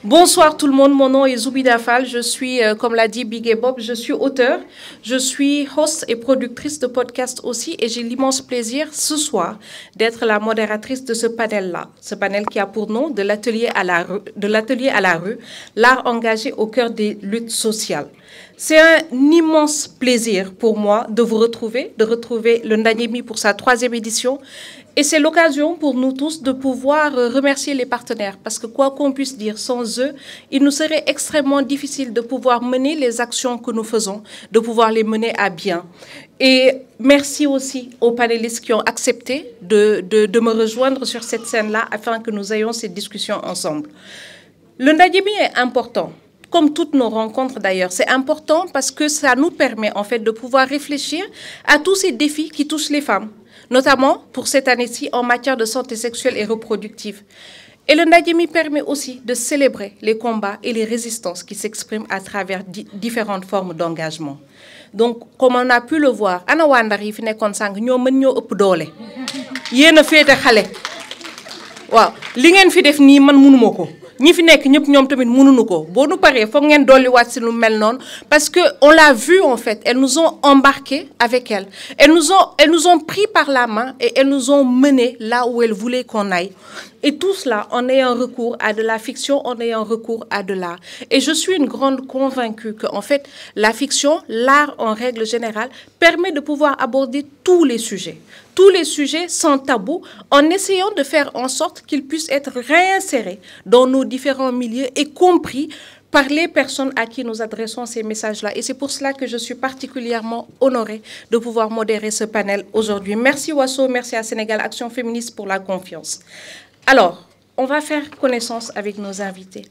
Bonsoir tout le monde, mon nom est Zoubida Fall, je suis, comme l'a dit Big et Bob, je suis auteure, je suis host et productrice de podcast aussi et j'ai l'immense plaisir ce soir d'être la modératrice de ce panel-là. Ce panel qui a pour nom de l'atelier à la rue, l'art engagé au cœur des luttes sociales. C'est un immense plaisir pour moi de vous retrouver, de retrouver le Ndanyemi pour sa 3e édition. Et c'est l'occasion pour nous tous de pouvoir remercier les partenaires parce que quoi qu'on puisse dire, sans eux, il nous serait extrêmement difficile de pouvoir mener les actions que nous faisons, de pouvoir les mener à bien. Et merci aussi aux panélistes qui ont accepté de me rejoindre sur cette scène-là afin que nous ayons cette discussion ensemble. Le Ndanyemi est important. Comme toutes nos rencontres d'ailleurs, c'est important parce que ça nous permet en fait de pouvoir réfléchir à tous ces défis qui touchent les femmes, notamment pour cette année-ci en matière de santé sexuelle et reproductive. Et le Ndanyemi permet aussi de célébrer les combats et les résistances qui s'expriment à travers différentes formes d'engagement. Donc, comme on a pu le voir, ana wandar yi fi nekkon sank ñoo mën ñoo ëpp doole yéen a féete xale waaw li ngeen fi def nii man mënuma ko ñi fi nekk ñëpp ñoom tamit mënuñu ko boo nu paree foog ngeen dolliwaat si lu mel noonu parce que on l'a vu en fait, elles nous ont embarqués avec elles. Elles nous ont pris par la main et elles nous ont menés là où elles voulaient qu'on aille. Et tout cela en ayant recours à de la fiction, en ayant recours à de l'art. Et je suis une grande convaincue que en fait, la fiction, l'art en règle générale, permet de pouvoir aborder tous les sujets sans tabou, en essayant de faire en sorte qu'ils puissent être réinsérés dans nos différents milieux et compris par les personnes à qui nous adressons ces messages-là. Et c'est pour cela que je suis particulièrement honorée de pouvoir modérer ce panel aujourd'hui. Merci Wasso, merci à Sénégal Action Féministe pour la confiance. Alors, on va faire connaissance avec nos invités.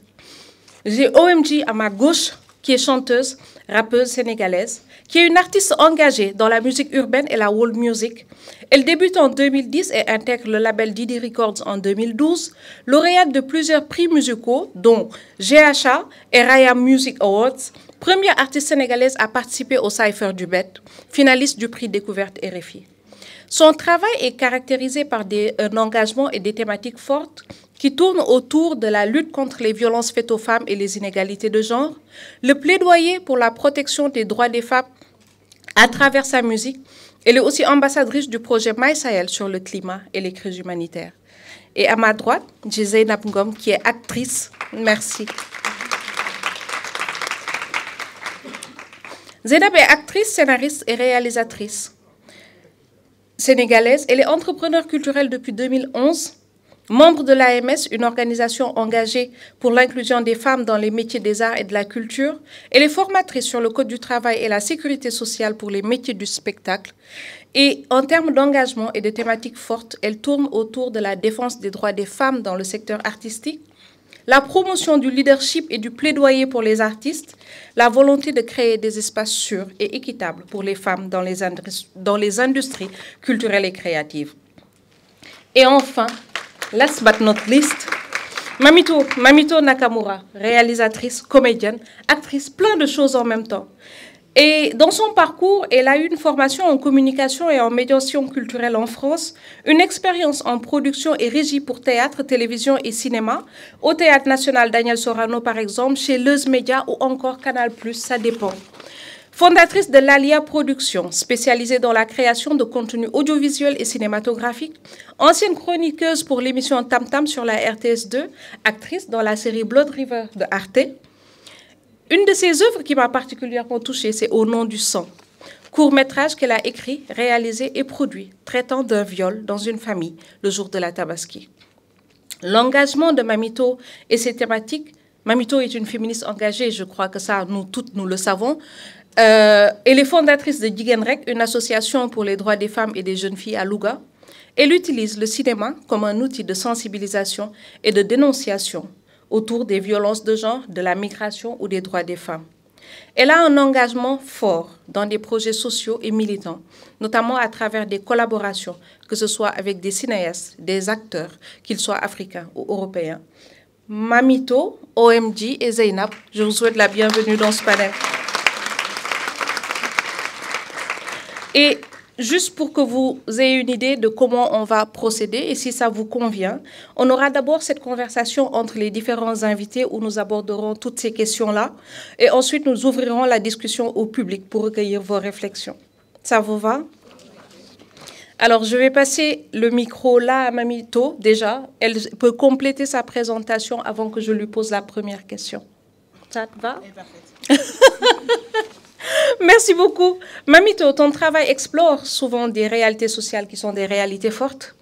J'ai OMG à ma gauche, qui est chanteuse, rappeuse sénégalaise, qui est une artiste engagée dans la musique urbaine et la world music. Elle débute en 2010 et intègre le label Didi Records en 2012, lauréate de plusieurs prix musicaux, dont GHA et Raya Music Awards, première artiste sénégalaise à participer au Cypher du Bet, finaliste du prix Découverte RFI. Son travail est caractérisé par un engagement et des thématiques fortes qui tournent autour de la lutte contre les violences faites aux femmes et les inégalités de genre, le plaidoyer pour la protection des droits des femmes à travers sa musique. Elle est aussi ambassadrice du projet My Sahel sur le climat et les crises humanitaires. Et à ma droite, j'ai Zeynab Ngom qui est actrice. Merci. Zeynab est actrice, scénariste et réalisatrice sénégalaise. Elle est entrepreneure culturelle depuis 2011. Membre de l'AMS, une organisation engagée pour l'inclusion des femmes dans les métiers des arts et de la culture, elle est formatrice sur le code du travail et la sécurité sociale pour les métiers du spectacle. Et en termes d'engagement et de thématiques fortes, elle tourne autour de la défense des droits des femmes dans le secteur artistique, la promotion du leadership et du plaidoyer pour les artistes, la volonté de créer des espaces sûrs et équitables pour les femmes dans les industries culturelles et créatives. Et enfin, last but not least, Mamito Nakamura, réalisatrice, comédienne, actrice, plein de choses en même temps. Et dans son parcours, elle a eu une formation en communication et en médiation culturelle en France, une expérience en production et régie pour théâtre, télévision et cinéma, au Théâtre National Daniel Sorano par exemple, chez Leuz Média ou encore Canal+, ça dépend. Fondatrice de l'Alia Production, spécialisée dans la création de contenus audiovisuels et cinématographiques, ancienne chroniqueuse pour l'émission Tam Tam sur la RTS2, actrice dans la série Blood River de Arte. Une de ses œuvres qui m'a particulièrement touchée, c'est Au nom du sang, court-métrage qu'elle a écrit, réalisé et produit, traitant d'un viol dans une famille le jour de la Tabaski. L'engagement de Mamito et ses thématiques, Mamito est une féministe engagée, je crois que ça, nous toutes, nous le savons. Elle est fondatrice de Jigenrek, une association pour les droits des femmes et des jeunes filles à Louga. Elle utilise le cinéma comme un outil de sensibilisation et de dénonciation autour des violences de genre, de la migration ou des droits des femmes. Elle a un engagement fort dans des projets sociaux et militants, notamment à travers des collaborations, que ce soit avec des cinéastes, des acteurs, qu'ils soient africains ou européens. Mamito, OMG et Zeynab, je vous souhaite la bienvenue dans ce panel. Et juste pour que vous ayez une idée de comment on va procéder et si ça vous convient, on aura d'abord cette conversation entre les différents invités où nous aborderons toutes ces questions-là. Et ensuite, nous ouvrirons la discussion au public pour recueillir vos réflexions. Ça vous va? Alors, je vais passer le micro là à Mamito, déjà. Elle peut compléter sa présentation avant que je lui pose la première question. Ça te va? Merci beaucoup. Mamito, ton travail explore souvent des réalités sociales qui sont des réalités fortes.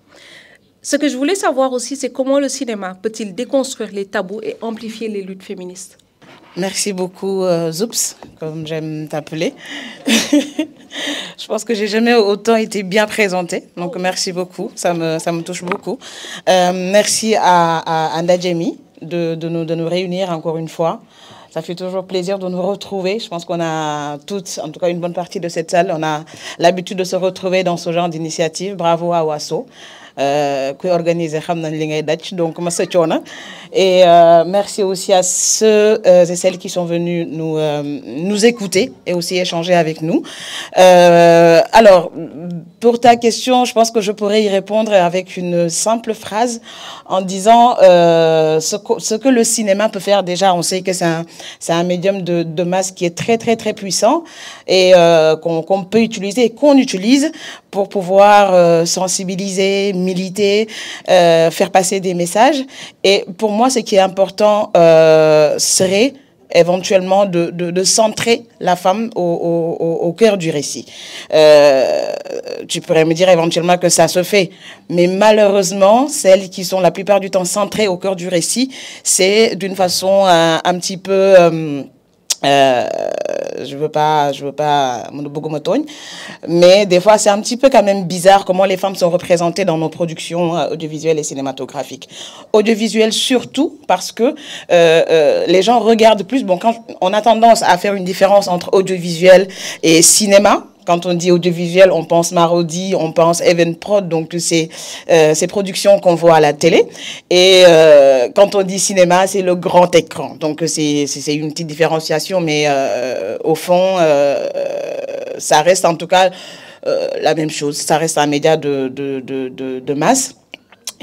Ce que je voulais savoir aussi, c'est comment le cinéma peut-il déconstruire les tabous et amplifier les luttes féministes? Merci beaucoup, Zoups, comme j'aime t'appeler. Je pense que j'ai jamais autant été bien présentée, donc merci beaucoup, ça me touche beaucoup. Merci à Ndadjemi de nous réunir encore une fois. Ça fait toujours plaisir de nous retrouver. Je pense qu'on a toutes, en tout cas une bonne partie de cette salle, on a l'habitude de se retrouver dans ce genre d'initiative. Bravo à Wasso. Qui organise donc et merci aussi à ceux et celles qui sont venus nous écouter et aussi échanger avec nous. Alors pour ta question, je pense que je pourrais y répondre avec une simple phrase en disant ce que le cinéma peut faire. Déjà, on sait que c'est un médium de masse qui est très très très puissant et qu'on peut utiliser et qu'on utilise pour pouvoir sensibiliser, militer, faire passer des messages. Et pour moi, ce qui est important serait éventuellement de centrer la femme au cœur du récit. Tu pourrais me dire éventuellement que ça se fait, mais malheureusement, celles qui sont la plupart du temps centrées au cœur du récit, c'est d'une façon un petit peu... je veux pas mais des fois c'est un petit peu quand même bizarre comment les femmes sont représentées dans nos productions audiovisuelles et cinématographiques. Audiovisuelles surtout parce que les gens regardent plus. Bon, quand on a tendance à faire une différence entre audiovisuel et cinéma. Quand on dit audiovisuel, on pense Marodi, on pense Event Prod, donc ces productions qu'on voit à la télé. Et quand on dit cinéma, c'est le grand écran. Donc c'est une petite différenciation, mais au fond, ça reste en tout cas la même chose. Ça reste un média de masse.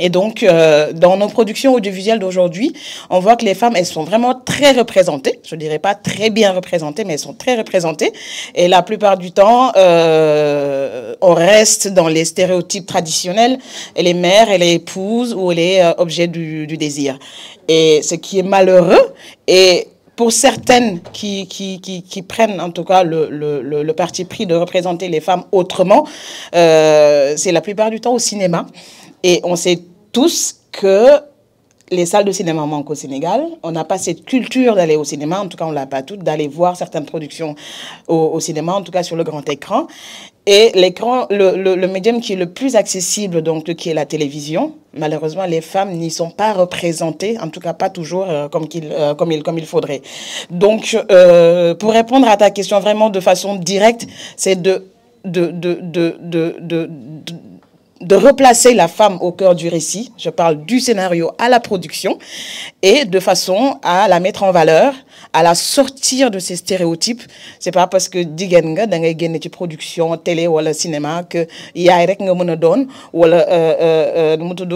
Et donc, dans nos productions audiovisuelles d'aujourd'hui, on voit que les femmes, elles sont vraiment très représentées. Je ne dirais pas très bien représentées, mais elles sont très représentées. Et la plupart du temps, on reste dans les stéréotypes traditionnels. Elle est mère, elle est épouse ou elle est objet du désir. Et ce qui est malheureux, et pour certaines qui prennent en tout cas le parti pris de représenter les femmes autrement, c'est la plupart du temps au cinéma. Et on sait tous que les salles de cinéma manquent au Sénégal. On n'a pas cette culture d'aller au cinéma, en tout cas on ne l'a pas toute, d'aller voir certaines productions au cinéma, en tout cas sur le grand écran. Et l'écran, le médium qui est le plus accessible, donc qui est la télévision, malheureusement les femmes n'y sont pas représentées, en tout cas pas toujours comme il faudrait. Donc pour répondre à ta question vraiment de façon directe, c'est de replacer la femme au cœur du récit, je parle du scénario à la production, et de façon à la mettre en valeur, à la sortir de ces stéréotypes. C'est pas parce que digen nga da ngay génn ci production télé wala cinéma que yaay rek nga mën a doon wala mu tudd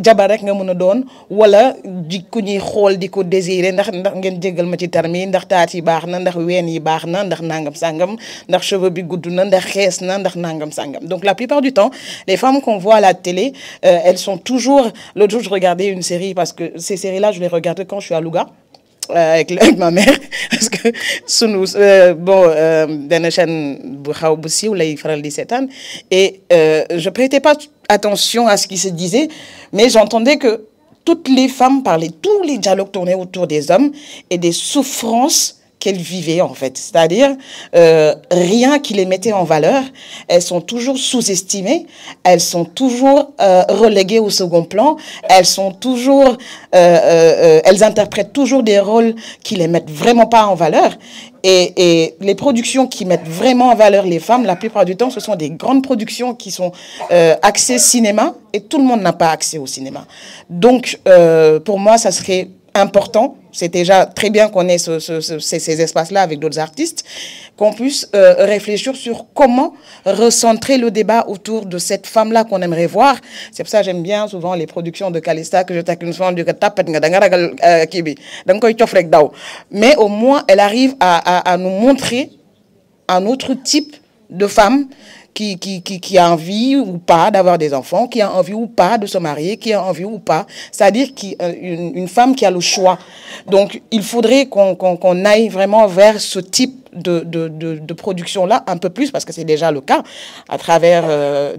jabar rek nga mën a doon wala di ku ñuy xool di ko désirer ndax ngeen jéggal ma ci terme yi ndax taat yi baax na ndax ween yi baax na ndax nangam sangam ndax cheveux bi gudd na ndax xees na ndax nangam sangam. Donc la plupart du temps les femmes qu'on voit à la télé elles sont toujours... L'autre jour je regardais une série parce que ces séries là je les regardais quand je suis à Louga avec ma mère parce que sunu benn chaîne bu xaw bu siiw lay faral di seetaan et je prêtais pas attention à ce qui se disait, mais j'entendais que toutes les femmes parlaient, tous les dialogues tournaient autour des hommes et des souffrances qu'elles vivaient en fait, c'est-à-dire rien qui les mettait en valeur. Elles sont toujours sous-estimées, elles sont toujours reléguées au second plan, elles sont toujours, elles interprètent toujours des rôles qui les mettent vraiment pas en valeur. Et les productions qui mettent vraiment en valeur les femmes, la plupart du temps, ce sont des grandes productions qui sont axées cinéma, et tout le monde n'a pas accès au cinéma. Donc, pour moi, ça serait important. C'est déjà très bien qu'on ait ces espaces-là avec d'autres artistes, qu'on puisse réfléchir sur comment recentrer le débat autour de cette femme-là qu'on aimerait voir. C'est pour ça que j'aime bien souvent les productions de Calista, que je taquine souvent du mais au moins, elle arrive à nous montrer un autre type de femme qui a envie ou pas d'avoir des enfants, qui a envie ou pas de se marier, qui a envie ou pas. C'est-à-dire une femme qui a le choix. Donc, il faudrait qu'on aille vraiment vers ce type de production-là, un peu plus, parce que c'est déjà le cas, à travers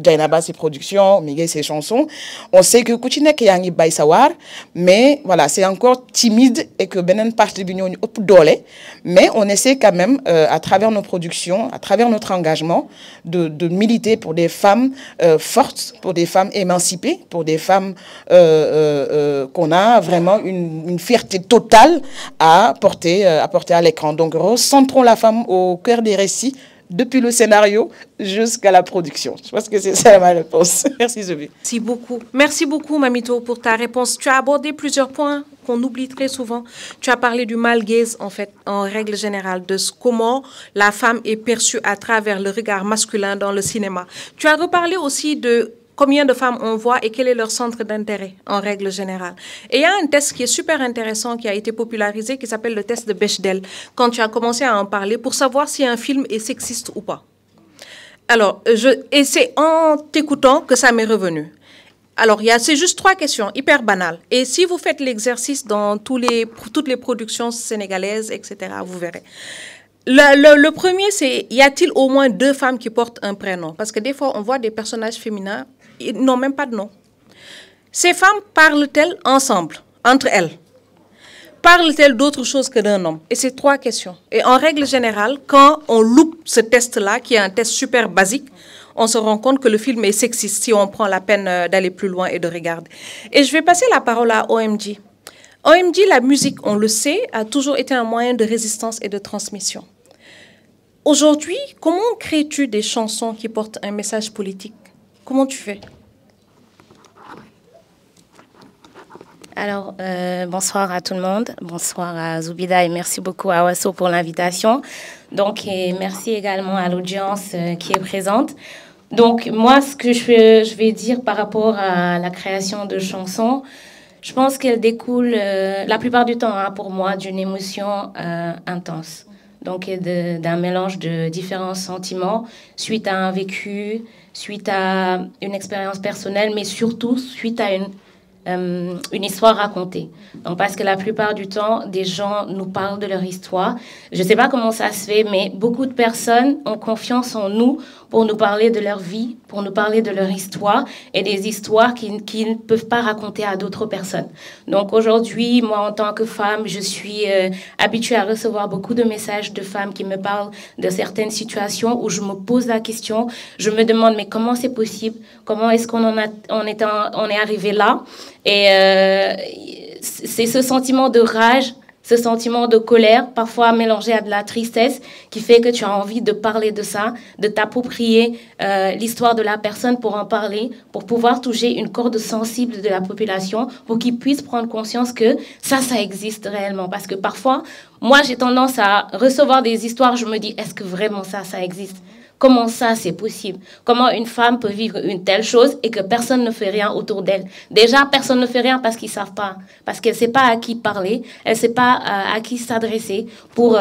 Djainaba, ses productions, Miguel, ses chansons. On sait que Kouchinek et Yangi Baïsawar, mais voilà, c'est encore timide et que Benen partie de l'Union mais on essaie quand même, à travers nos productions, à travers notre engagement, de militer pour des femmes fortes, pour des femmes émancipées, pour des femmes qu'on a vraiment une fierté totale à porter à l'écran. Donc, recentrons la femme au cœur des récits, depuis le scénario jusqu'à la production. Je pense que c'est ça ma réponse. Merci, Zoé. Merci beaucoup, Mamito, pour ta réponse. Tu as abordé plusieurs points qu'on oublie très souvent. Tu as parlé du male gaze, en fait, en règle générale, de comment la femme est perçue à travers le regard masculin dans le cinéma. Tu as reparlé aussi de combien de femmes on voit et quel est leur centre d'intérêt en règle générale. Et il y a un test qui est super intéressant qui a été popularisé qui s'appelle le test de Bechdel, quand tu as commencé à en parler, pour savoir si un film est sexiste ou pas. Alors, et c'est en t'écoutant que ça m'est revenu. Alors, c'est juste 3 questions, hyper banales. Et si vous faites l'exercice dans toutes les productions sénégalaises, etc., vous verrez. Le premier, c'est, y a-t-il au moins 2 femmes qui portent un prénom? Parce que des fois, on voit des personnages féminins, ils n'ont même pas de nom. Ces femmes parlent-elles ensemble, entre elles? Parlent-elles d'autre chose que d'un homme? Et c'est 3 questions. Et en règle générale, quand on loupe ce test-là, qui est un test super basique, on se rend compte que le film est sexiste si on prend la peine d'aller plus loin et de regarder. Et je vais passer la parole à OMG. OMG, la musique, on le sait, a toujours été un moyen de résistance et de transmission. Aujourd'hui, comment crées-tu des chansons qui portent un message politique? Comment tu fais? Alors, bonsoir à tout le monde. Bonsoir à Zoubida et merci beaucoup à Wasso pour l'invitation. Donc, et merci également à l'audience qui est présente. Donc, moi, ce que je vais dire par rapport à la création de chansons, je pense qu'elle découle, la plupart du temps, pour moi, d'une émotion intense. Donc, d'un mélange de différents sentiments suite à un vécu, suite à une expérience personnelle, mais surtout suite à une histoire racontée. Donc, parce que la plupart du temps, des gens nous parlent de leur histoire. Je ne sais pas comment ça se fait, mais beaucoup de personnes ont confiance en nous pour nous parler de leur vie, pour nous parler de leur histoire et des histoires qu'ils ne peuvent pas raconter à d'autres personnes. Donc aujourd'hui, moi, en tant que femme, je suis habituée à recevoir beaucoup de messages de femmes qui me parlent de certaines situations où je me pose la question, je me demande, mais comment c'est possible? Comment est-ce qu'on est arrivé là? Et c'est ce sentiment de rage, ce sentiment de colère, parfois mélangé à de la tristesse, qui fait que tu as envie de parler de ça, de t'approprier l'histoire de la personne pour en parler, pour pouvoir toucher une corde sensible de la population, pour qu'ils puissent prendre conscience que ça existe réellement. Parce que parfois, moi, j'ai tendance à recevoir des histoires, je me dis, est-ce que vraiment ça existe? Comment ça, c'est possible? Comment une femme peut vivre une telle chose et que personne ne fait rien autour d'elle? Déjà, personne ne fait rien parce qu'ils ne savent pas, parce qu'elle ne sait pas à qui parler, elle ne sait pas à qui s'adresser pour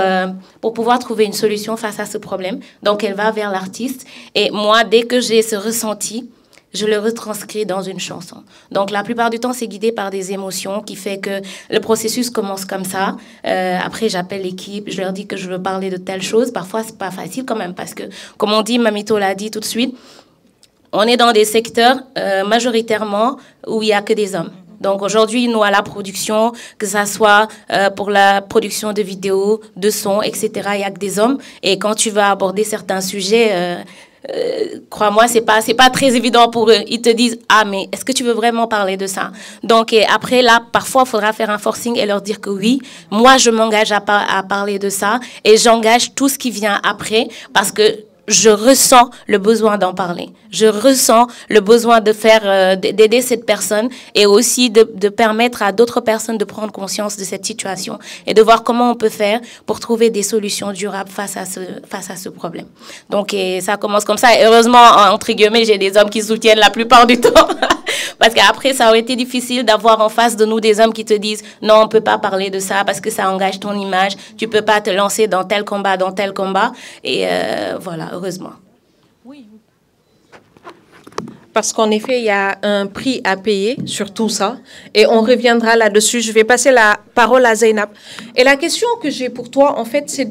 pouvoir trouver une solution face à ce problème. Donc, elle va vers l'artiste. Et moi, dès que j'ai ce ressenti, je le retranscris dans une chanson. Donc, la plupart du temps, c'est guidé par des émotions qui fait que le processus commence comme ça. Après, j'appelle l'équipe, je leur dis que je veux parler de telle chose. Parfois, c'est pas facile quand même parce que, comme on dit, Mamito l'a dit tout de suite, on est dans des secteurs majoritairement où il n'y a que des hommes. Donc aujourd'hui, nous, à la production, que ça soit pour la production de vidéos, de sons, etc., il n'y a que des hommes. Et quand tu vas aborder certains sujets... crois-moi, c'est pas très évident pour eux. Ils te disent, ah, mais est-ce que tu veux vraiment parler de ça? Donc, après, là, parfois, il faudra faire un forcing et leur dire que oui, moi, je m'engage à parler de ça et j'engage tout ce qui vient après parce que je ressens le besoin d'en parler. Je ressens le besoin de faire, d'aider cette personne et aussi de permettre à d'autres personnes de prendre conscience de cette situation et de voir comment on peut faire pour trouver des solutions durables face à ce problème. Donc, et ça commence comme ça. Et heureusement, entre guillemets, j'ai des hommes qui soutiennent la plupart du temps. Parce qu'après, ça aurait été difficile d'avoir en face de nous des hommes qui te disent « Non, on ne peut pas parler de ça parce que ça engage ton image. Tu ne peux pas te lancer dans tel combat, dans tel combat. » Et voilà, heureusement. Oui. Parce qu'en effet, il y a un prix à payer sur tout ça. Et on reviendra là-dessus. Je vais passer la parole à Zainab. Et la question que j'ai pour toi, en fait, c'est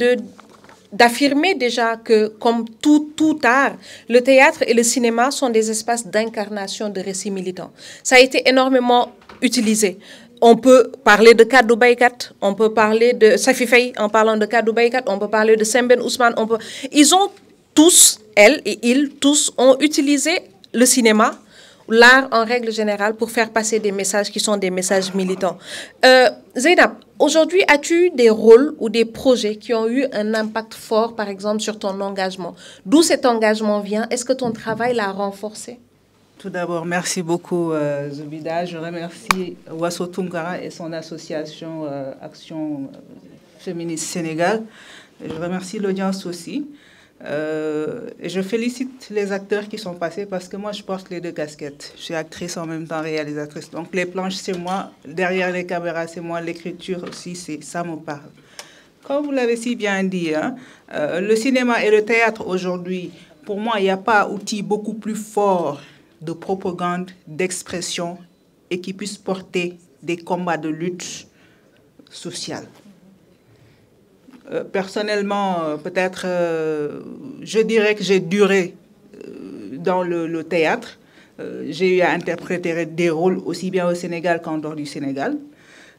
d'affirmer déjà que, comme tout art, le théâtre et le cinéma sont des espaces d'incarnation de récits militants. Ça a été énormément utilisé. On peut parler de Kadou Baykat, on peut parler de Safi Faye en parlant de Kadou Baykat, on peut parler de Semben Ousmane. Ils ont tous, elles et ils, tous ont utilisé le cinéma, l'art en règle générale, pour faire passer des messages qui sont des messages militants. Zainab, aujourd'hui, as-tu des rôles ou des projets qui ont eu un impact fort, par exemple, sur ton engagement? D'où cet engagement vient? Est-ce que ton travail l'a renforcé? Tout d'abord, merci beaucoup, Zoubida. Je remercie Wasso Tunkara et son association Action Féministe Sénégal. Je remercie l'audience aussi. Et je félicite les acteurs qui sont passés parce que moi, je porte les deux casquettes. Je suis actrice en même temps réalisatrice. Donc, les planches, c'est moi. Derrière les caméras, c'est moi. L'écriture aussi, ça me parle. Comme vous l'avez si bien dit, hein, le cinéma et le théâtre aujourd'hui, pour moi, il n'y a pas outil beaucoup plus fort de propagande, d'expression et qui puisse porter des combats de lutte sociale. Personnellement, peut-être, je dirais que j'ai duré dans le théâtre. J'ai eu à interpréter des rôles aussi bien au Sénégal qu'en dehors du Sénégal.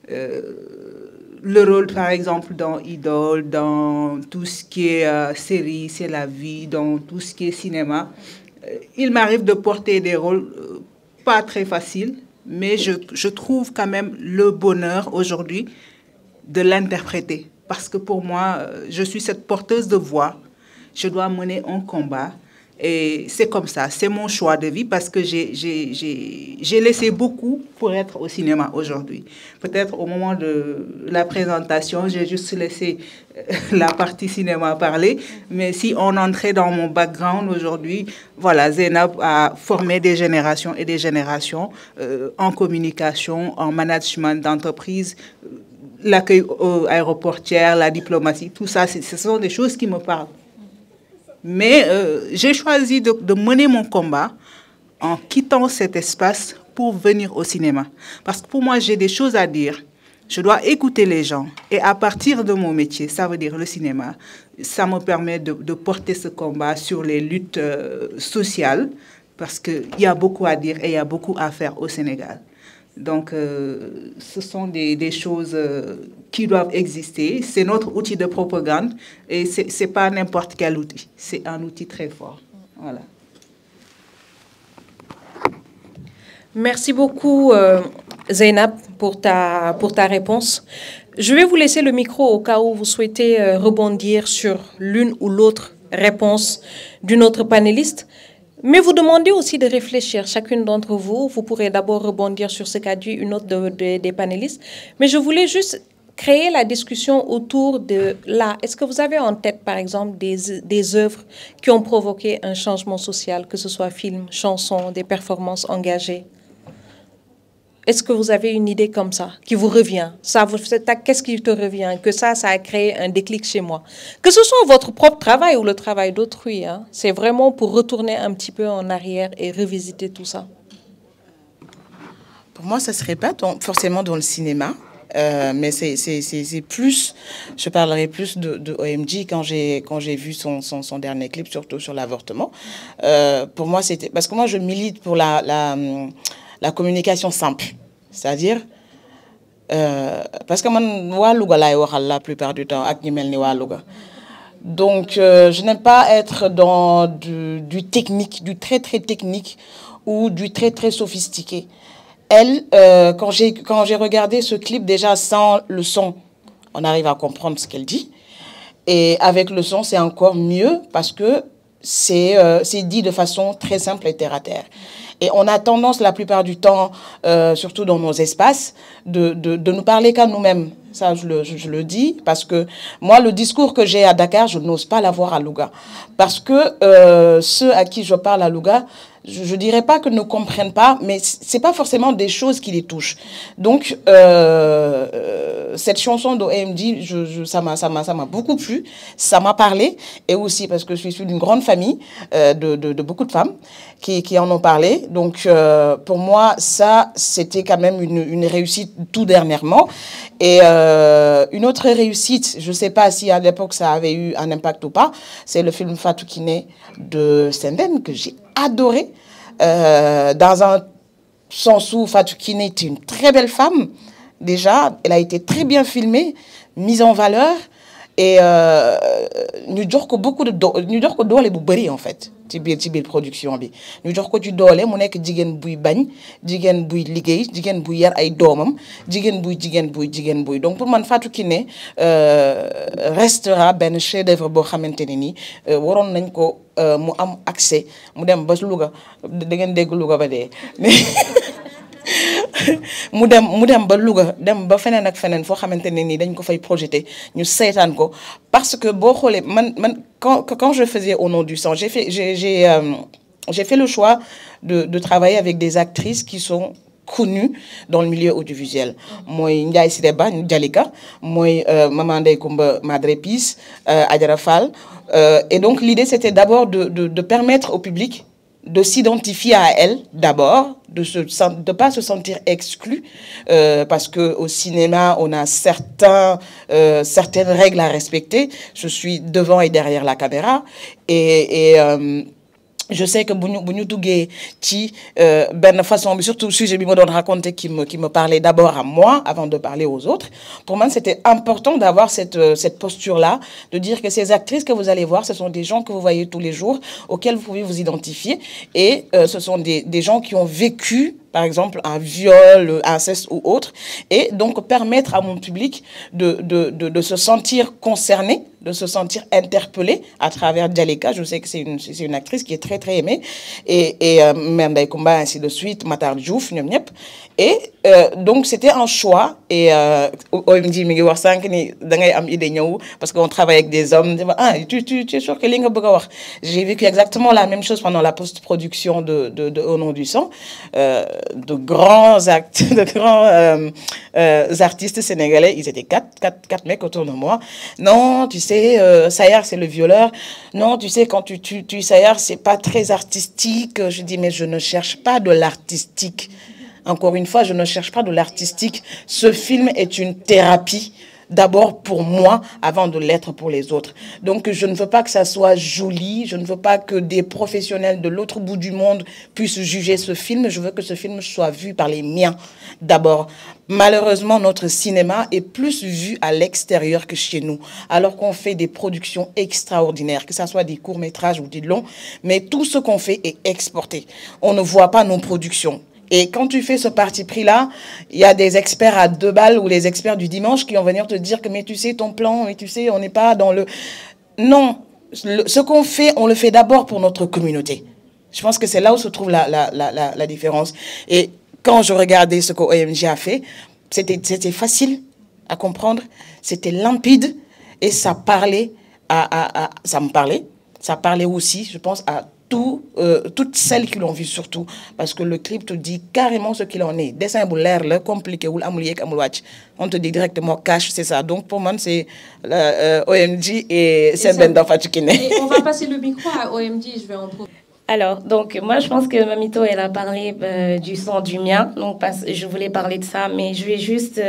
Le rôle, par exemple, dans Idole, dans tout ce qui est série, c'est la vie, dans tout ce qui est cinéma. Il m'arrive de porter des rôles pas très faciles, mais je trouve quand même le bonheur aujourd'hui de l'interpréter. Parce que pour moi, je suis cette porteuse de voix. Je dois mener un combat. Et c'est comme ça. C'est mon choix de vie parce que j'ai laissé beaucoup pour être au cinéma aujourd'hui. Peut-être au moment de la présentation, j'ai juste laissé la partie cinéma parler. Mais si on entrait dans mon background aujourd'hui, voilà, Zainab a formé des générations et des générations en communication, en management d'entreprise, l'accueil aéroportière, la diplomatie, tout ça, ce sont des choses qui me parlent. Mais j'ai choisi de mener mon combat en quittant cet espace pour venir au cinéma. Parce que pour moi, j'ai des choses à dire. Je dois écouter les gens. Et à partir de mon métier, ça veut dire le cinéma, ça me permet de porter ce combat sur les luttes sociales. Parce qu'il y a beaucoup à dire et il y a beaucoup à faire au Sénégal. Donc, ce sont des choses qui doivent exister. C'est notre outil de propagande et ce n'est pas n'importe quel outil. C'est un outil très fort. Voilà. Merci beaucoup, Zainab, pour ta réponse. Je vais vous laisser le micro au cas où vous souhaitez rebondir sur l'une ou l'autre réponse d'une autre panéliste. Mais vous demandez aussi de réfléchir, chacune d'entre vous. Vous pourrez d'abord rebondir sur ce qu'a dit une autre des panélistes. Mais je voulais juste créer la discussion autour de là. Est-ce que vous avez en tête, par exemple, des œuvres qui ont provoqué un changement social, que ce soit films, chansons, des performances engagées? Est-ce que vous avez une idée comme ça, qui vous revient? Qu'est-ce qui te revient? Que ça a créé un déclic chez moi. Que ce soit votre propre travail ou le travail d'autrui, hein, c'est vraiment pour retourner un petit peu en arrière et revisiter tout ça. Pour moi, ça ne serait pas forcément dans le cinéma, mais c'est plus, je parlerai plus de OMG quand j'ai vu son dernier clip, surtout sur l'avortement. Pour moi, c'était... Parce que moi, je milite pour la communication simple, c'est-à-dire parce que moi la plupart du temps ak ñi melni wa Louga. Donc je n'aime pas être dans du technique, du très très technique ou du très très sophistiqué. Elle, quand j'ai regardé ce clip déjà sans le son, on arrive à comprendre ce qu'elle dit, et avec le son c'est encore mieux parce que c'est dit de façon très simple et terre à terre. Et on a tendance la plupart du temps, surtout dans nos espaces, de nous parler qu'à nous-mêmes. Ça, je le dis, parce que moi, le discours que j'ai à Dakar, je n'ose pas l'avoir à Louga. Parce que ceux à qui je parle à Louga, je dirais pas que ne comprennent pas, mais c'est pas forcément des choses qui les touchent. Donc, cette chanson d'OMD, ça m'a beaucoup plu, ça m'a parlé, et aussi parce que je suis issue d'une grande famille de beaucoup de femmes qui en ont parlé. Donc, pour moi, ça, c'était quand même une réussite tout dernièrement. Et une autre réussite, je sais pas si à l'époque ça avait eu un impact ou pas, c'est le film Fatou Kiné de Senden que j'ai adoré, dans un sens où Fatou Kiné est une très belle femme. Déjà, elle a été très bien filmée, mise en valeur, et ñu jox ko beaucoup de ñu jox ko doole bu bari en fait ci biir production bi ñu jox ko ci doole mu nekk jigéen buy bañ, jigéen buy liggéey, jigéen buy yar ay doomam, jigéen buy donc pour man Fatou Kiné restera ben chef-d'œuvre boo xamante ne nii waroon nañ ko mu am accès mu dem ba Louga da ngeen dégg Louga ba dee mu dem ba Louga dem ba feneen ak feneen foo xamante ne nii dañ ko fay projeté ñu seetaan ko parce que boo xoolee man quand je faisais Au nom du sang j'ai fait le choix de travailler avec des actrices qui sont connues dans le milieu audiovisuel. Mooy Ndiaye Sideba Jalika, mooy Maman Ndeye Koumba Madre Pis, Adjara Fall, et donc l'idée c'était d'abord de permettre au public de s'identifier à elle d'abord, de pas se sentir exclu, parce que au cinéma on a certaines règles à respecter. Je suis devant et derrière la caméra, et je sais que bu ñu duggee ci benn façon bi surtout sujet bi ma doon raconter qui me parlait d'abord à moi avant de parler aux autres. Pour moi c'était important d'avoir cette posture là, de dire que ces actrices que vous allez voir, ce sont des gens que vous voyez tous les jours, auxquels vous pouvez vous identifier, et ce sont des gens qui ont vécu par exemple un viol, inceste ou autre, et donc permettre à mon public de se sentir concerné, de se sentir interpellé à travers Djalika. Je sais que c'est une actrice qui est très très aimée, et Mère Ndeye Koumba, ainsi de suite, Matar Diouf, ñoom ñëpp. Et donc c'était un choix, et OMD mi ngi wax sànq ni da ngay am idée ñëw parce qu'on travaille avec des hommes. Ah, tu es sûr que li nga bëgg a wax. J'ai vécu exactement la même chose pendant la post-production de Au nom du sang. De grands artistes sénégalais, ils étaient quatre mecs autour de moi. Non, tu sais, Sayar c'est le violeur. Non, tu sais, quand tu tues Sayar, c'est pas très artistique. Je dis mais je ne cherche pas de l'artistique. Encore une fois, je ne cherche pas de l'artistique. Ce film est une thérapie, d'abord pour moi, avant de l'être pour les autres. Donc, je ne veux pas que ça soit joli. Je ne veux pas que des professionnels de l'autre bout du monde puissent juger ce film. Je veux que ce film soit vu par les miens, d'abord. Malheureusement, notre cinéma est plus vu à l'extérieur que chez nous, alors qu'on fait des productions extraordinaires, que ça soit des courts-métrages ou des longs, mais tout ce qu'on fait est exporté. On ne voit pas nos productions. Et quand tu fais ce parti pris-là, il y a des experts à 2 balles ou les experts du dimanche qui vont venir te dire que mais tu sais ton plan, mais tu sais on n'est pas dans le... Non, ce qu'on fait, on le fait d'abord pour notre communauté. Je pense que c'est là où se trouve la différence. Et quand je regardais ce que OMG a fait, c'était facile à comprendre, c'était limpide, et ça parlait ça me parlait. Ça parlait aussi, je pense, à toutes celles qui l'ont vu, surtout parce que le clip te dit carrément ce qu'il en est. Dessin bu leer la compliqué wul amul yek amul wàcc, on te dit directement cash, c'est ça. Donc pour moi c'est OMG et Sembène dans Fatou Kiné. Et on va passer le micro à OMG, je vais en profiter. Alors, donc, moi, je pense que Mamito, elle a parlé du son du mien. Donc, je voulais parler de ça, mais je vais juste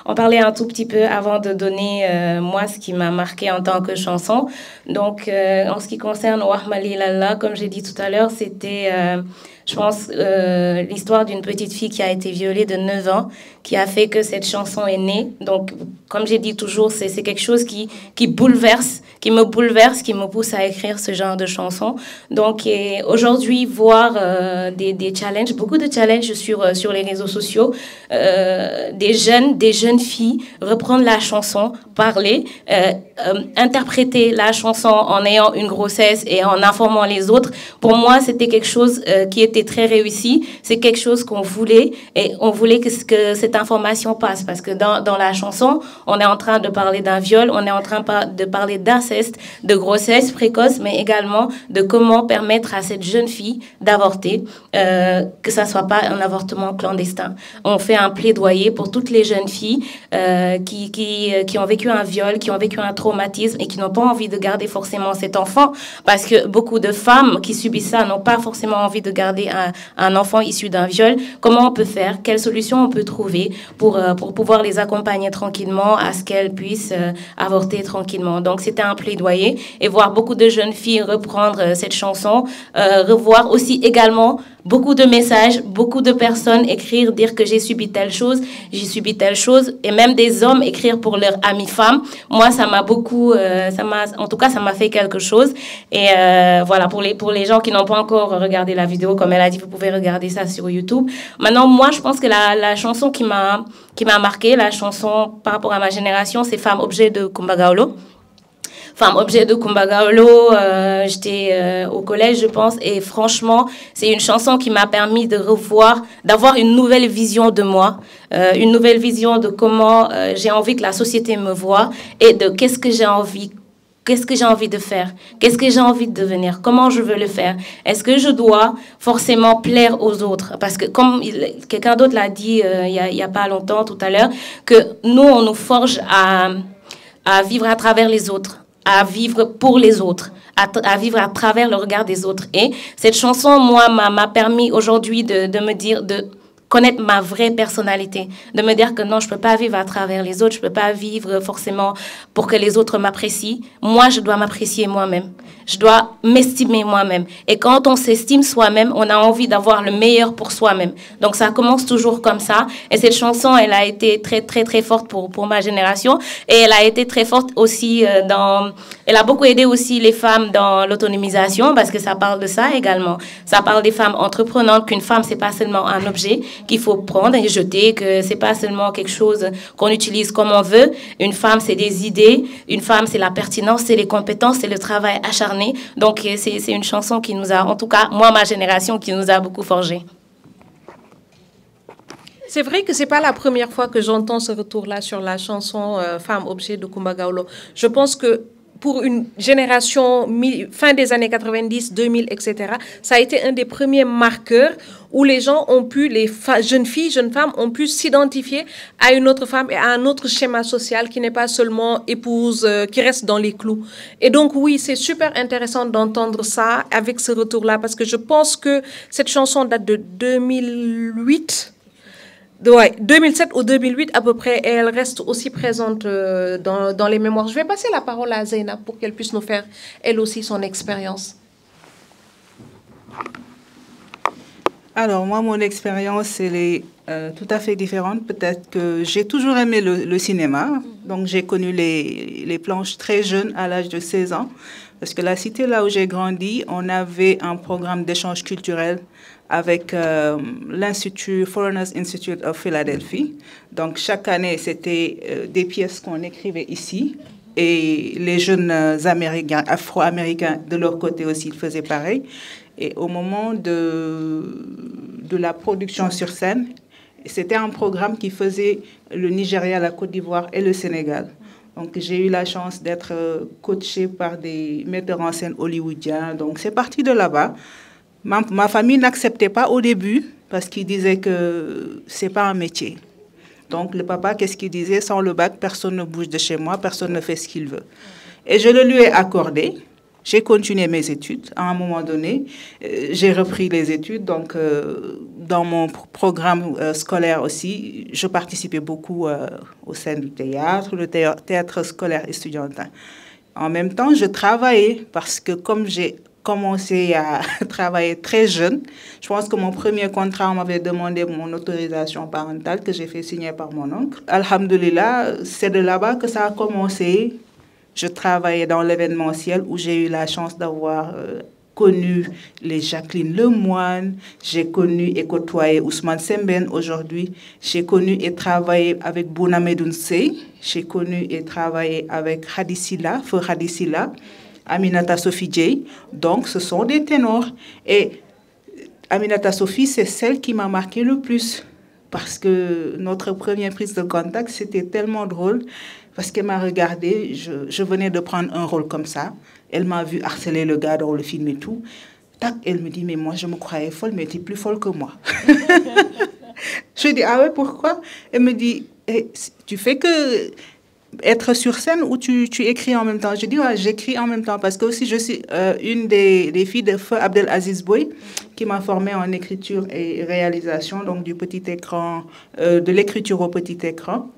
en parler un tout petit peu avant de donner, moi, ce qui m'a marqué en tant que chanson. Donc, en ce qui concerne Wahmali Lalla, comme j'ai dit tout à l'heure, c'était, je pense, l'histoire d'une petite fille qui a été violée de 9 ans, qui a fait que cette chanson est née. Donc, comme j'ai dit toujours, c'est quelque chose qui me bouleverse, qui me pousse à écrire ce genre de chanson. Donc, et Et aujourd'hui, voir des challenges, beaucoup de challenges sur les réseaux sociaux, des jeunes filles reprendre la chanson, parler, interpréter la chanson en ayant une grossesse et en informant les autres. Pour moi, c'était quelque chose qui était très réussi. C'est quelque chose qu'on voulait et on voulait que cette information passe parce que dans la chanson, on est en train de parler d'un viol, on est en train de parler d'inceste, de grossesse précoce, mais également de comment permettre à cette jeune fille d'avorter, que ça soit pas un avortement clandestin. On fait un plaidoyer pour toutes les jeunes filles qui ont vécu un viol, qui ont vécu un traumatisme et qui n'ont pas envie de garder forcément cet enfant, parce que beaucoup de femmes qui subissent ça n'ont pas forcément envie de garder un enfant issu d'un viol. Comment on peut faire? Quelle solution on peut trouver pour pouvoir les accompagner tranquillement à ce qu'elles puissent avorter tranquillement? Donc, c'était un plaidoyer et voir beaucoup de jeunes filles reprendre cette chanson, revoir aussi également beaucoup de messages, beaucoup de personnes écrire, dire que j'ai subi telle chose, et même des hommes écrire pour leurs amies femmes. Moi, ça m'a beaucoup, en tout cas, ça m'a fait quelque chose. Et voilà, pour les gens qui n'ont pas encore regardé la vidéo, comme elle a dit, vous pouvez regarder ça sur YouTube. Maintenant, moi, je pense que la chanson qui m'a marqué, la chanson par rapport à ma génération, c'est Femme Objet de Kumba Gawlo. Femme Objet de Kumba Gawlo, j'étais au collège, je pense, et franchement, c'est une chanson qui m'a permis d'avoir une nouvelle vision de moi, une nouvelle vision de comment j'ai envie que la société me voie et de qu'est-ce que j'ai envie de faire, qu'est-ce que j'ai envie de devenir, comment je veux le faire. Est-ce que je dois forcément plaire aux autres? Parce que comme quelqu'un d'autre l'a dit il y a pas longtemps, tout à l'heure, que nous, on nous forge à vivre à travers les autres, à vivre pour les autres, à vivre à travers le regard des autres. Et cette chanson, moi, m'a permis aujourd'hui de me dire, de connaître ma vraie personnalité, de me dire que non, je peux pas vivre à travers les autres, je peux pas vivre forcément pour que les autres m'apprécient. Moi, je dois m'apprécier moi-même. Je dois m'estimer moi-même. Et quand on s'estime soi-même, on a envie d'avoir le meilleur pour soi-même. Donc, ça commence toujours comme ça. Et cette chanson, elle a été très, très, très forte pour ma génération. Et elle a été très forte aussi elle a beaucoup aidé aussi les femmes dans l'autonomisation parce que ça parle de ça également. Ça parle des femmes entreprenantes, qu'une femme, c'est pas seulement un objet qu'il faut prendre et jeter, que c'est pas seulement quelque chose qu'on utilise comme on veut. Une femme, c'est des idées. Une femme, c'est la pertinence, c'est les compétences, c'est le travail acharné. Donc, c'est une chanson qui nous a, en tout cas, moi, ma génération, qui nous a beaucoup forgé. C'est vrai que c'est pas la première fois que j'entends ce retour-là sur la chanson Femme Objet de Kumba Gawlo. Je pense que pour une génération fin des années 90, 2000, etc., ça a été un des premiers marqueurs où les gens ont pu, jeunes filles, jeunes femmes, ont pu s'identifier à une autre femme et à un autre schéma social qui n'est pas seulement épouse, qui reste dans les clous. Et donc, oui, c'est super intéressant d'entendre ça avec ce retour-là parce que je pense que cette chanson date de 2008. Ouais, 2007 ou 2008 à peu près, et elle reste aussi présente dans les mémoires. Je vais passer la parole à Zeynab pour qu'elle puisse nous faire, elle aussi, son expérience. Alors, moi, mon expérience, elle est tout à fait différente. Peut-être que j'ai toujours aimé le cinéma. Donc, j'ai connu les planches très jeunes, à l'âge de 16 ans. Parce que la cité, là où j'ai grandi, on avait un programme d'échange culturel avec l'Institut Foreigners Institute of Philadelphie. Donc, chaque année, c'était des pièces qu'on écrivait ici. Et les jeunes Américains, Afro-Américains, de leur côté aussi, ils faisaient pareil. Et au moment de la production sur scène, c'était un programme qui faisait le Nigeria, la Côte d'Ivoire et le Sénégal. Donc, j'ai eu la chance d'être coachée par des metteurs en scène hollywoodiens. Donc, c'est parti de là-bas. Ma famille n'acceptait pas au début parce qu'ils disaient que c'est pas un métier. Donc, le papa, qu'est-ce qu'il disait? Sans le bac, personne ne bouge de chez moi, personne ne fait ce qu'il veut. Et je le lui ai accordé. J'ai continué mes études. À un moment donné, j'ai repris les études. Donc, dans mon programme scolaire aussi, je participais beaucoup au sein du théâtre, le théâtre scolaire étudiantin. En même temps, je travaillais parce que comme j'ai commencé à travailler très jeune, je pense que mon premier contrat, on m'avait demandé mon autorisation parentale que j'ai fait signer par mon oncle. Alhamdulillah, c'est de là-bas que ça a commencé. Je travaillais dans l'événementiel où j'ai eu la chance d'avoir connu les Jacqueline Lemoine, j'ai connu et côtoyé Ousmane Sembène aujourd'hui, j'ai connu et travaillé avec Bouna Medoune Sey, j'ai connu et travaillé avec Hadi Silla, Feu Hadi Silla, Aminata Sophie Dieye. Donc, ce sont des ténors. Et Aminata Sophie, c'est celle qui m'a marqué le plus. Parce que notre première prise de contact, c'était tellement drôle. Parce qu'elle m'a regardé, je venais de prendre un rôle comme ça. Elle m'a vu harceler le gars dans le film et tout. Tac, elle me dit, mais moi, je me croyais folle, mais tu es plus folle que moi. Je dis, ah ouais, pourquoi? Elle me dit, tu fais que être sur scène ou tu écris en même temps? Je dis, ouais, j'écris en même temps parce que aussi je suis une des filles de Feu Abdelaziz Boye qui m'a formée en écriture et réalisation, donc du petit écran, de l'écriture au petit écran.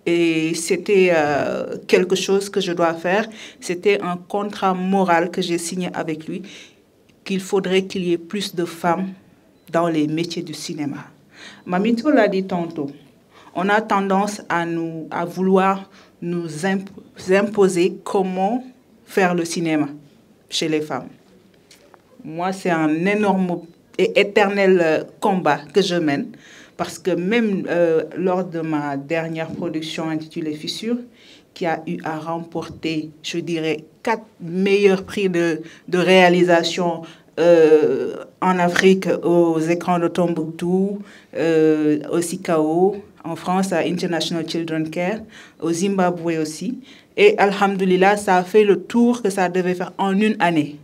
Et c'était quelque chose que je dois faire. C'était un contrat moral que j'ai signé avec lui, qu'il faudrait qu'il y ait plus de femmes dans les métiers du cinéma. Mamito l'a dit tantôt. On a tendance à vouloir nous imposer comment faire le cinéma chez les femmes. Moi, c'est un énorme et éternel combat que je mène. Parce que même lors de ma dernière production intitulée Fissure, qui a eu à remporter, je dirais, 4 meilleurs prix de réalisation en Afrique, aux écrans de Tombouctou, au CICAO, en France, à International Children Care, au Zimbabwe aussi. Et alhamdoulilah, ça a fait le tour que ça devait faire en une année.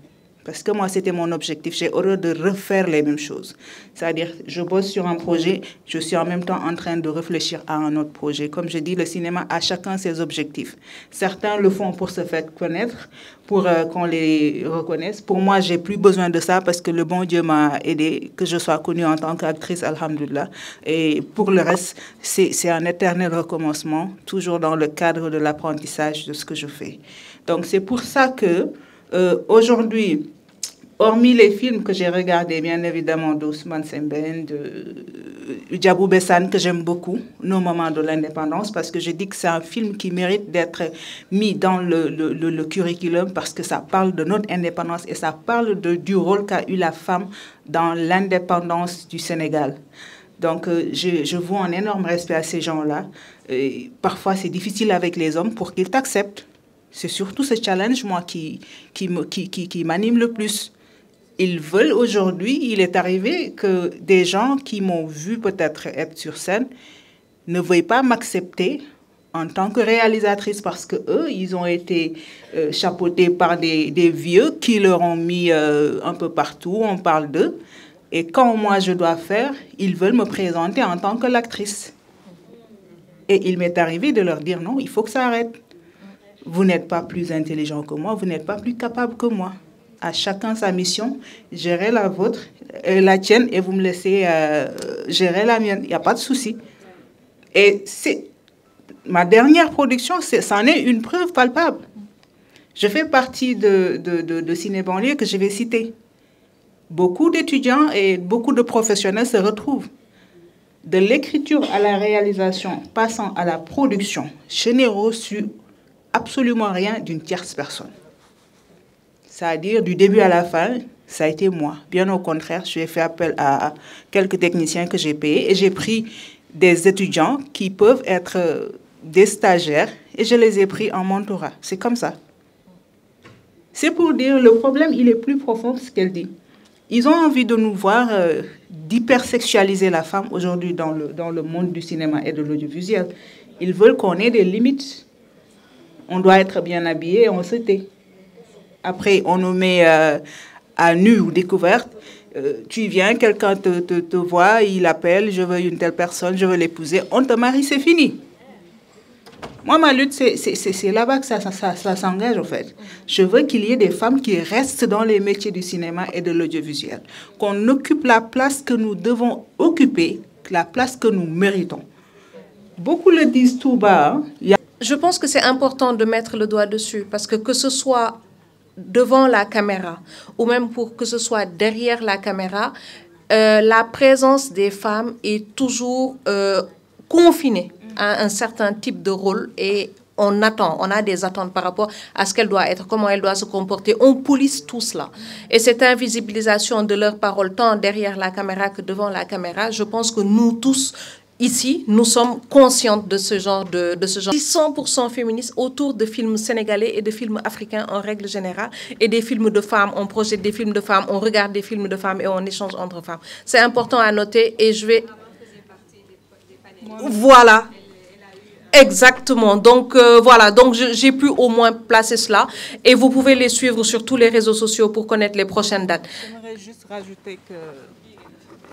Parce que moi, c'était mon objectif. J'ai horreur de refaire les mêmes choses. C'est-à-dire, je bosse sur un projet, je suis en même temps en train de réfléchir à un autre projet. Comme je dis, le cinéma a chacun ses objectifs. Certains le font pour se faire connaître, pour qu'on les reconnaisse. Pour moi, j'ai plus besoin de ça parce que le bon Dieu m'a aidé, que je sois connue en tant qu'actrice, alhamdoulilah. Et pour le reste, c'est un éternel recommencement, toujours dans le cadre de l'apprentissage de ce que je fais. Donc, c'est pour ça que aujourd'hui, hormis les films que j'ai regardés, bien évidemment, d'Ousmane Sembène, de Djabou Bessane, que j'aime beaucoup, Nos moments de l'indépendance, parce que je dis que c'est un film qui mérite d'être mis dans le curriculum, parce que ça parle de notre indépendance et ça parle du rôle qu'a eu la femme dans l'indépendance du Sénégal. Donc, je vois un énorme respect à ces gens-là. Parfois, c'est difficile avec les hommes pour qu'ils t'acceptent. C'est surtout ce challenge, moi, qui m'anime le plus. Ils veulent aujourd'hui, il est arrivé que des gens qui m'ont vu peut-être être sur scène ne veuillent pas m'accepter en tant que réalisatrice parce qu'eux, ils ont été chapeautés par des vieux qui leur ont mis un peu partout, on parle d'eux. Et quand moi je dois faire, ils veulent me présenter en tant que l'actrice. Et il m'est arrivé de leur dire non, il faut que ça arrête. Vous n'êtes pas plus intelligent que moi, vous n'êtes pas plus capable que moi. À chacun sa mission, gérer la vôtre, la tienne, et vous me laissez gérer la mienne. Il n'y a pas de souci. Et ma dernière production, c'en est une preuve palpable. Je fais partie de Ciné-Banlieue que je vais citer. Beaucoup d'étudiants et beaucoup de professionnels se retrouvent. De l'écriture à la réalisation, passant à la production, je n'ai reçu absolument rien d'une tierce personne. C'est-à-dire, du début à la fin, ça a été moi. Bien au contraire, j'ai fait appel à quelques techniciens que j'ai payés et j'ai pris des étudiants qui peuvent être des stagiaires et je les ai pris en mentorat. C'est comme ça. C'est pour dire, le problème, il est plus profond que ce qu'elle dit. Ils ont envie de nous voir d'hypersexualiser la femme aujourd'hui dans le monde du cinéma et de l'audiovisuel. Ils veulent qu'on ait des limites. On doit être bien habillé et on se tait. Après, on nous met à nu ou découverte. Tu viens, quelqu'un te voit, il appelle, je veux une telle personne, je veux l'épouser. On te marie, c'est fini. Moi, ma lutte, c'est là-bas que ça s'engage, en fait. Je veux qu'il y ait des femmes qui restent dans les métiers du cinéma et de l'audiovisuel. Qu'on occupe la place que nous devons occuper, la place que nous méritons. Beaucoup le disent tout bas. Je pense que c'est important de mettre le doigt dessus, parce que ce soit devant la caméra ou même que ce soit derrière la caméra, la présence des femmes est toujours confinée à un certain type de rôle et on attend, on a des attentes par rapport à ce qu'elle doit être, comment elle doit se comporter. On police tout cela. Et cette invisibilisation de leurs paroles, tant derrière la caméra que devant la caméra, je pense que nous tous, ici, nous sommes conscientes de ce genre. 100% féministes autour de films sénégalais et de films africains en règle générale, et des films de femmes. On projette des films de femmes, on regarde des films de femmes et on échange entre femmes. C'est important à noter et je vais... Voilà. Exactement. Donc, voilà. Donc, j'ai pu au moins placer cela. Et vous pouvez les suivre sur tous les réseaux sociaux pour connaître les prochaines dates. J'aimerais juste rajouter que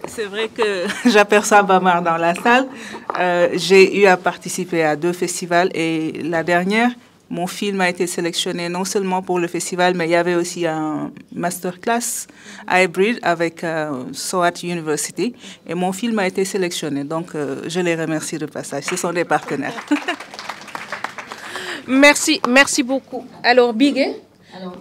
c'est vrai que j'aperçois Bamar dans la salle. J'ai eu à participer à 2 festivals et la dernière, mon film a été sélectionné non seulement pour le festival, mais il y avait aussi un masterclass hybrid avec SOAT University et mon film a été sélectionné. Donc, je les remercie de passage. Ce sont des partenaires. Merci beaucoup. Alors, Bigué. Alors,